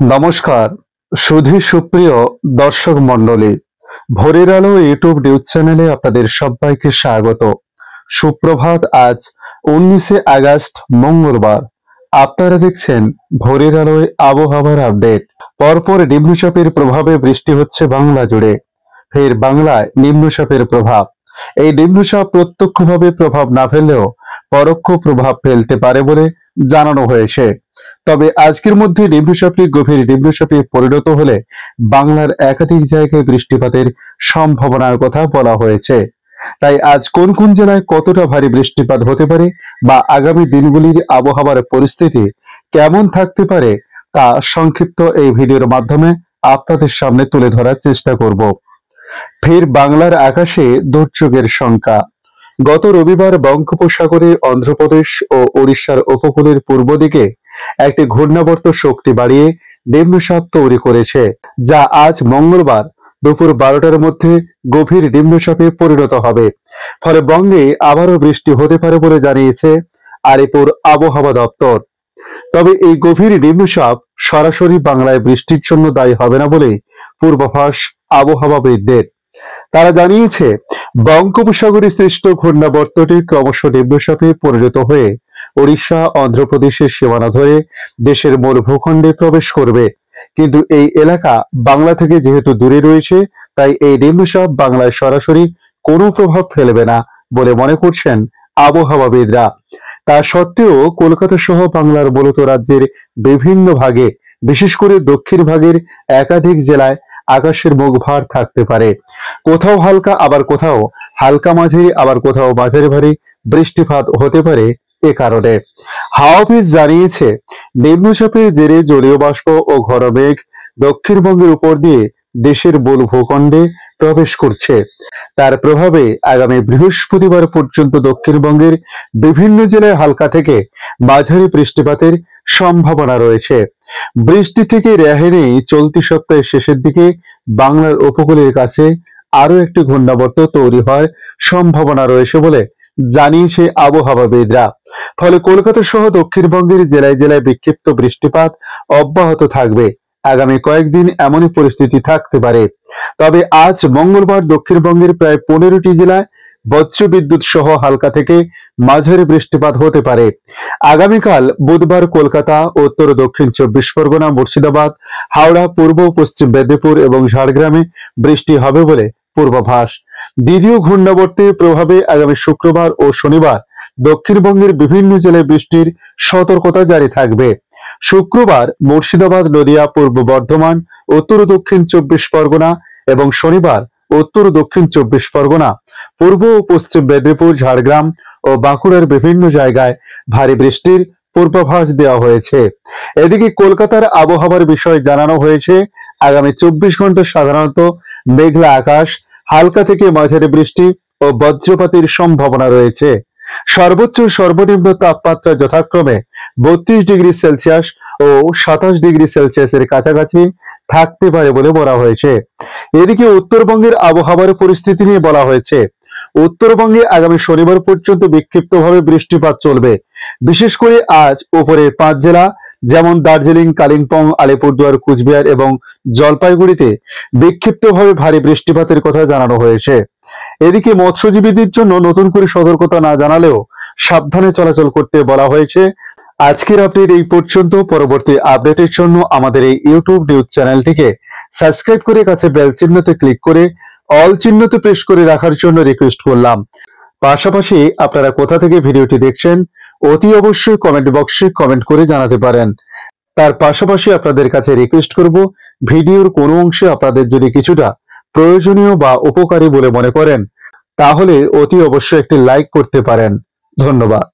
নমস্কার সুধী সুপ্রিয় দর্শক মণ্ডলী, ভোরের আলো ইউটিউব নিউজ চ্যানেলে আপনাদের সবাইকে স্বাগত। সুপ্রভাত। আজ 19শে আগস্ট মঙ্গলবার। আপনারা দেখছেন ভোরের আলোয় আবহাওয়ার আপডেট। পরপর নিম্নচাপের প্রভাবে বৃষ্টি হচ্ছে বাংলা জুড়ে। ফের বাংলায় নিম্নচাপের প্রভাব। এই নিম্নচাপ প্রত্যক্ষভাবে প্রভাব না ফেললেও পরোক্ষ প্রভাব ফেলতে পারে বলে জানানো হয়েছে। তবে আজকের মধ্যে নিম্নচাপটি গভীর নিম্নচাপে পরিণত হলে বাংলার একাধিক জায়গায় বৃষ্টিপাতের সম্ভাবনার কথা বলা হয়েছে। তাই আজ কোন কোন জেলায় কতটা ভারী বৃষ্টিপাত হতে পারে বা আগামী দিনগুলির আবহাওয়ার পরিস্থিতি কেমন থাকতে পারে তা সংক্ষিপ্ত এই ভিডিওর মাধ্যমে আপনাদের সামনে তুলে ধরার চেষ্টা করব। ফের বাংলার আকাশে দুর্যোগের শঙ্কা। গত রবিবার বঙ্গোপসাগরে অন্ধ্রপ্রদেশ ও ওড়িশার উপকূলের পূর্ব দিকে একটি ঘূর্ণাবর্ত শক্তি বাড়িয়ে নিম্নচাপ তৈরি করেছে, যা আজ মঙ্গলবার দুপুর 12টার মধ্যে গভীর নিম্নচাপে পরিণত হবে। ফলে বঙ্গে আবারও বৃষ্টি হতে পারে বলে জানিয়েছে আলিপুর আবহাওয়া দপ্তর। তবে এই গভীর নিম্নচাপ সরাসরি বাংলায় বৃষ্টির জন্য দায়ী হবে না বলে পূর্বাভাস আবহাওয়াবিদদের। তারা জানিয়েছে, বঙ্গোপসাগরে সৃষ্ট ঘূর্ণাবর্তটি ক্রমশ নিম্নচাপে পরিণত হয়ে ওড়িশা অন্ধ্রপ্রদেশের সীমানা ধরে দেশের মূল ভূখণ্ডে প্রবেশ করবে। কিন্তু এই এলাকা বাংলা থেকে যেহেতু দূরে রয়েছে, তাই এই নিম্নচাপ বাংলায় সরাসরি কোনো প্রভাব ফেলবে না বলে মনে করছেন আবহাওয়াবিদরা। তা সত্ত্বেও কলকাতা সহ বাংলার মূলত রাজ্যের বিভিন্ন ভাগে, বিশেষ করে দক্ষিণ ভাগের একাধিক জেলায় আকাশের মুখ ভার থাকতে পারে। কোথাও হালকা, আবার কোথাও হালকা মাঝারি, আবার কোথাও মাঝারি ভারী বৃষ্টিপাত হতে পারে। এ কারণে হাওয়া অফিস জানিয়েছে, নিম্নচাপের জেরে জলীয় বাষ্প ও ঘন মেঘ দক্ষিণবঙ্গের উপর দিয়ে দেশের মূল ভূখণ্ডে প্রবেশ করছে। তার প্রভাবে আগামী বৃহস্পতিবার পর্যন্ত দক্ষিণবঙ্গের বিভিন্ন জেলায় হালকা থেকে মাঝারি বৃষ্টিপাতের সম্ভাবনা রয়েছে। বৃষ্টি থেকে রেহাই নেই চলতি সপ্তাহের শেষের দিকে বাংলার উপকূলের কাছে আরো একটি ঘূর্ণাবর্ত তৈরি হওয়ার সম্ভাবনা রয়েছে বলে জানিয়েছে আবহাওয়াবিদরা। ফলে কলকাতা সহ দক্ষিণবঙ্গের জেলায় জেলায় বিক্ষিপ্ত বৃষ্টিপাত অব্যাহত থাকবে। আগামী কয়েকদিন এমনই পরিস্থিতি থাকতে পারে। তবে আজ মঙ্গলবার দক্ষিণবঙ্গের প্রায় 15টি জেলায় বজ্রবিদ্যুৎ সহ হালকা থেকে মাঝারি বৃষ্টিপাত হতে পারে। আগামীকাল বুধবার কলকাতা, উত্তর ও দক্ষিণ 24 পরগনা, মুর্শিদাবাদ, হাওড়া, পূর্ব ও পশ্চিম মেদিনীপুর এবং ঝাড়গ্রামে বৃষ্টি হবে বলে পূর্বাভাস। দ্বিতীয় ঘূর্ণাবর্তের প্রভাবে আগামী শুক্রবার ও শনিবার দক্ষিণবঙ্গের বিভিন্ন জেলায় বৃষ্টির সতর্কতা জারি থাকবে। শুক্রবার মুর্শিদাবাদ, নদিয়া, পূর্ব বর্ধমান, উত্তর ও দক্ষিণ 24 পরগনা এবং শনিবার উত্তর ও দক্ষিণ 24 পরগনা, পূর্ব ও পশ্চিম মেদিনীপুর, ঝাড়গ্রাম ও বাঁকুড়ার বিভিন্ন জায়গায় ভারী বৃষ্টির পূর্বাভাস দেওয়া হয়েছে। এদিকে কলকাতার আবহাওয়ার বিষয়ে জানানো হয়েছে, আগামী 24 ঘন্টা সাধারণত মেঘলা আকাশ, হালকা থেকে মাঝারি বৃষ্টি ও বজ্রপাতের সম্ভাবনা রয়েছে। সর্বোচ্চ ও সর্বনিম্ন তাপমাত্রা যথাক্রমে 32 ডিগ্রি সেলসিয়াস ও 27 ডিগ্রি সেলসিয়াসের কাছাকাছি থাকতে পারে বলে বলা হয়েছে। এদিকে উত্তরবঙ্গের আবহাওয়ার পরিস্থিতি নিয়ে বলা হয়েছে, উত্তরবঙ্গে আগামী শনিবার পর্যন্ত বিক্ষিপ্তভাবে বৃষ্টিপাত চলবে। বিশেষ করে আজ উপরের 5 জেলা যেমন দার্জিলিং, কালিম্পং, আলিপুরদুয়ার, কুচবিহার এবং জলপাইগুড়িতে বিক্ষিপ্তভাবে ভারী বৃষ্টিপাতের কথা জানানো হয়েছে। এদিকে মৎস্যজীবীদের জন্য নতুন করে সতর্কতা না জানালেও সাবধানে চলাচল করতে বলা হয়েছে। আজকের আপডেট এই পর্যন্ত। পরবর্তী আপডেটের জন্য আমাদের এই ইউটিউব নিউজ চ্যানেলটিকে সাবস্ক্রাইব করে কাছে বেল চিহ্নতে ক্লিক করে অল চিহ্নতে প্রেস করে রাখার জন্য রিকোয়েস্ট করলাম। পাশাপাশি আপনারা কোথা থেকে ভিডিওটি দেখছেন অতি অবশ্যই কমেন্ট বক্সে কমেন্ট করে জানাতে পারেন। তার পাশাপাশি আপনাদের কাছে রিকোয়েস্ট করব, ভিডিওর কোনো অংশে আপনাদের যদি কিছুটা প্রয়োজনীয় বা উপকারী বলে মনে করেন, তাহলে অতি অবশ্যই একটি লাইক করতে পারেন। ধন্যবাদ।